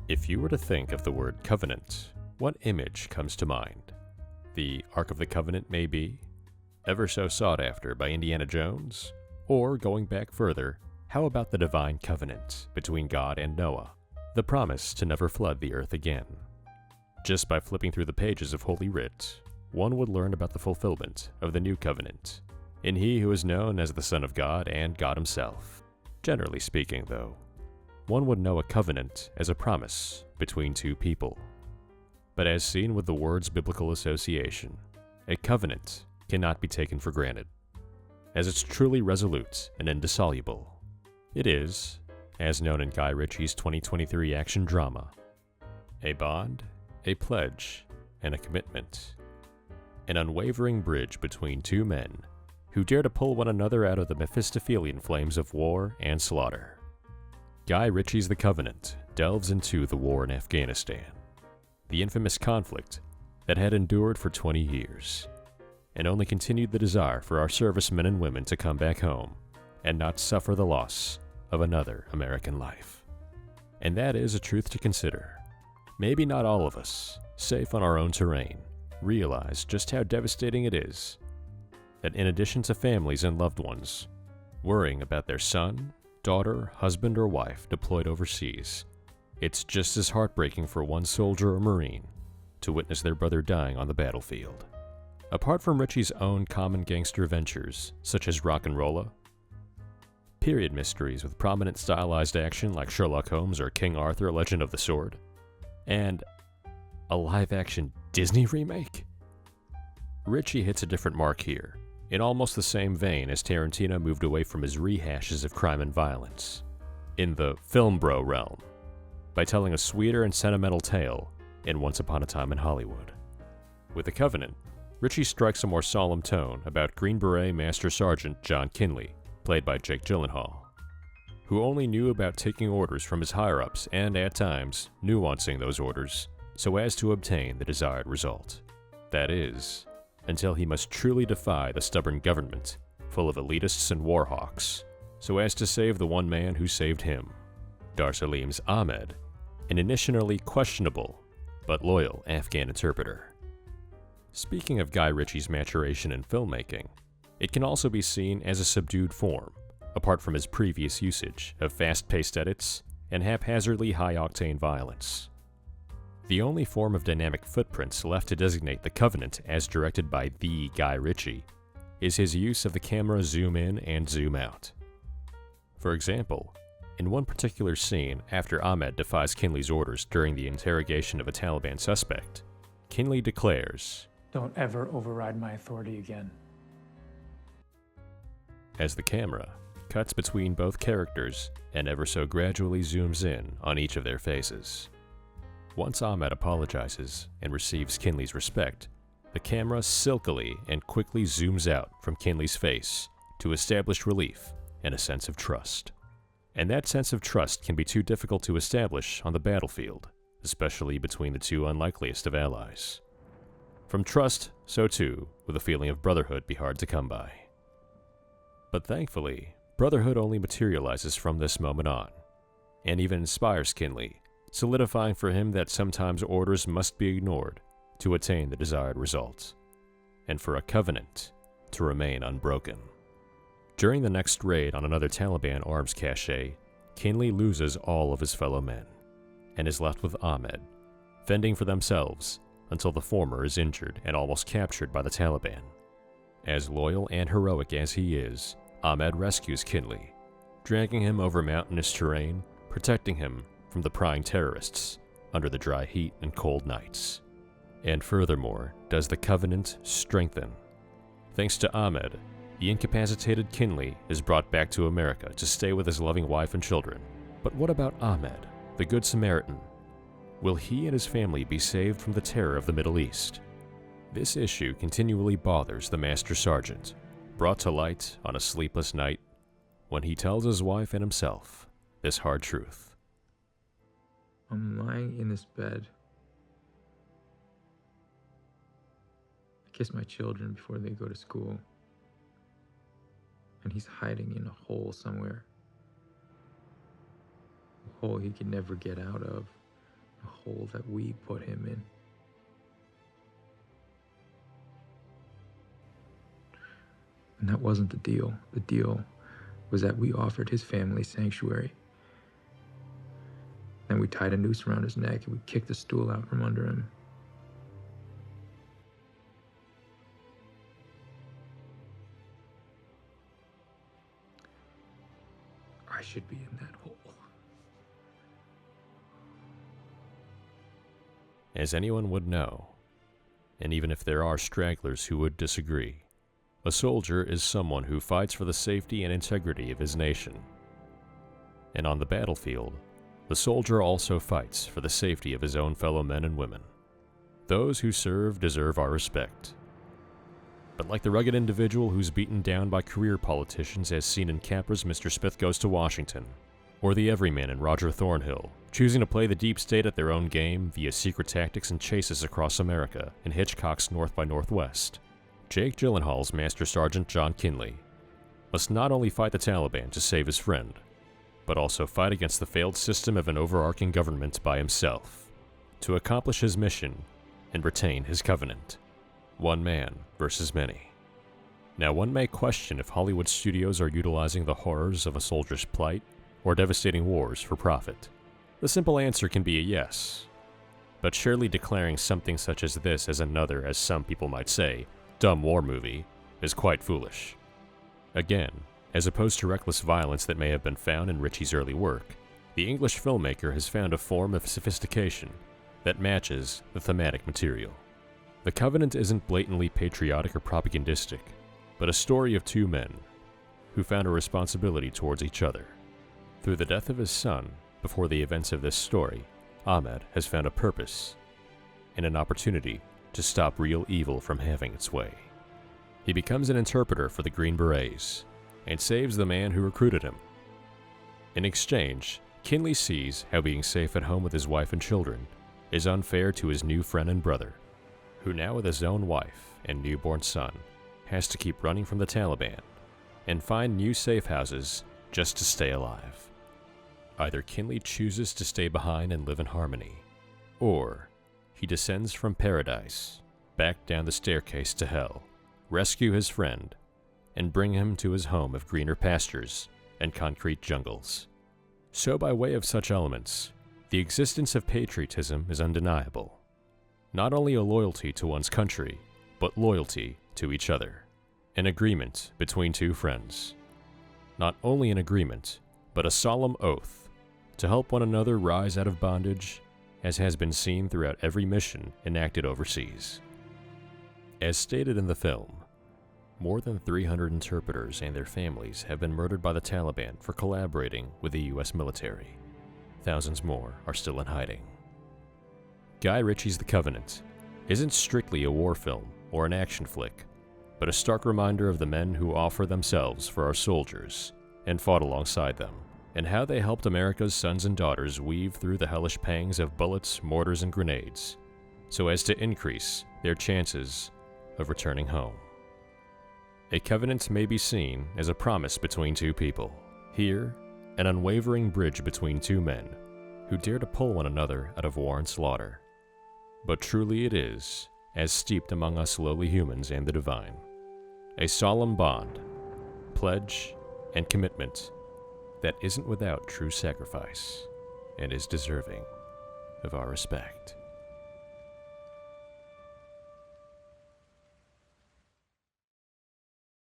If you were to think of the word covenant, what image comes to mind? The Ark of the Covenant, maybe? Ever so sought after by Indiana Jones? Or, going back further, how about the divine covenant between God and Noah? The promise to never flood the earth again. Just by flipping through the pages of Holy Writ, one would learn about the fulfillment of the new covenant in He who is known as the Son of God and God Himself. Generally speaking, though, one would know a covenant as a promise between two people. But as seen with the word's biblical association, a covenant cannot be taken for granted, as it's truly resolute and indissoluble. It is, as known in Guy Ritchie's 2023 action drama, a bond, a pledge, and a commitment. An unwavering bridge between two men who dare to pull one another out of the Mephistophelian flames of war and slaughter. Guy Ritchie's The Covenant delves into the war in Afghanistan, the infamous conflict that had endured for 20 years, and only continued the desire for our servicemen and women to come back home and not suffer the loss of another American life. And that is a truth to consider. Maybe not all of us, safe on our own terrain, realize just how devastating it is that in addition to families and loved ones worrying about their son, daughter, husband, or wife deployed overseas, it's just as heartbreaking for one soldier or Marine to witness their brother dying on the battlefield. Apart from Ritchie's own common gangster ventures, such as Rock and Rolla, period mysteries with prominent stylized action like Sherlock Holmes or King Arthur: Legend of the Sword, and a live-action Disney remake, Ritchie hits a different mark here, in almost the same vein as Tarantino moved away from his rehashes of crime and violence, in the film bro realm, by telling a sweeter and sentimental tale in Once Upon a Time in Hollywood. With The Covenant, Ritchie strikes a more solemn tone about Green Beret Master Sergeant John Kinley, played by Jake Gyllenhaal, who only knew about taking orders from his higher-ups and, at times, nuancing those orders so as to obtain the desired result. That is, until he must truly defy the stubborn government, full of elitists and warhawks, so as to save the one man who saved him, Dar Salim's Ahmed, an initially questionable but loyal Afghan interpreter. Speaking of Guy Ritchie's maturation in filmmaking, it can also be seen as a subdued form, apart from his previous usage of fast-paced edits and haphazardly high-octane violence. The only form of dynamic footprints left to designate The Covenant as directed by the Guy Ritchie is his use of the camera zoom in and zoom out. For example, in one particular scene after Ahmed defies Kinley's orders during the interrogation of a Taliban suspect, Kinley declares, "Don't ever override my authority again." As the camera cuts between both characters and ever so gradually zooms in on each of their faces. Once Ahmed apologizes and receives Kinley's respect, the camera silkily and quickly zooms out from Kinley's face to establish relief and a sense of trust. And that sense of trust can be too difficult to establish on the battlefield, especially between the two unlikeliest of allies. From trust, so too will the feeling of brotherhood be hard to come by. But thankfully, brotherhood only materializes from this moment on, and even inspires Kinley, solidifying for him that sometimes orders must be ignored to attain the desired result, and for a covenant to remain unbroken. During the next raid on another Taliban arms cache, Kinley loses all of his fellow men, and is left with Ahmed, fending for themselves until the former is injured and almost captured by the Taliban. As loyal and heroic as he is, Ahmed rescues Kinley, dragging him over mountainous terrain, protecting him from the prying terrorists under the dry heat and cold nights. And furthermore, does the Covenant strengthen. Thanks to Ahmed, the incapacitated Kinley is brought back to America to stay with his loving wife and children. But what about Ahmed, the Good Samaritan? Will he and his family be saved from the terror of the Middle East? This issue continually bothers the Master Sergeant, brought to light on a sleepless night when he tells his wife and himself this hard truth. I'm lying in this bed. I kiss my children before they go to school. And he's hiding in a hole somewhere. A hole he can never get out of. a hole that we put him in. And that wasn't the deal. The deal was that we offered his family sanctuary. Then we tied a noose around his neck and we kicked the stool out from under him. I should be in that hole. As anyone would know, and even if there are stragglers who would disagree, a soldier is someone who fights for the safety and integrity of his nation. And on the battlefield, the soldier also fights for the safety of his own fellow men and women. Those who serve deserve our respect. But like the rugged individual who's beaten down by career politicians as seen in Capra's Mr. Smith Goes to Washington, or the everyman in Roger Thornhill, choosing to play the deep state at their own game via secret tactics and chases across America in Hitchcock's North by Northwest, Jake Gyllenhaal's Master Sergeant John Kinley must not only fight the Taliban to save his friend, but also fight against the failed system of an overarching government by himself, to accomplish his mission and retain his covenant. One man versus many. Now, one may question if Hollywood studios are utilizing the horrors of a soldier's plight or devastating wars for profit. The simple answer can be a yes. But surely declaring something such as this as another, as some people might say, dumb war movie, is quite foolish. Again, as opposed to reckless violence that may have been found in Ritchie's early work, the English filmmaker has found a form of sophistication that matches the thematic material. The Covenant isn't blatantly patriotic or propagandistic, but a story of two men who found a responsibility towards each other. Through the death of his son, before the events of this story, Ahmed has found a purpose and an opportunity to stop real evil from having its way. He becomes an interpreter for the Green Berets and saves the man who recruited him. In exchange, Kinley sees how being safe at home with his wife and children is unfair to his new friend and brother, who now with his own wife and newborn son has to keep running from the Taliban and find new safe houses just to stay alive. Either Kinley chooses to stay behind and live in harmony, or he descends from paradise, back down the staircase to hell, rescue his friend, and bring him to his home of greener pastures and concrete jungles. So by way of such elements, the existence of patriotism is undeniable. Not only a loyalty to one's country, but loyalty to each other. An agreement between two friends. Not only an agreement, but a solemn oath to help one another rise out of bondage, as has been seen throughout every mission enacted overseas. As stated in the film, more than 300 interpreters and their families have been murdered by the Taliban for collaborating with the US military. Thousands more are still in hiding. Guy Ritchie's The Covenant isn't strictly a war film or an action flick, but a stark reminder of the men who offer themselves for our soldiers and fought alongside them, and how they helped America's sons and daughters weave through the hellish pangs of bullets, mortars, and grenades, so as to increase their chances of returning home. A covenant may be seen as a promise between two people. Here, an unwavering bridge between two men who dare to pull one another out of war and slaughter. But truly it is, as steeped among us lowly humans and the divine, a solemn bond, pledge, and commitment that isn't without true sacrifice and is deserving of our respect.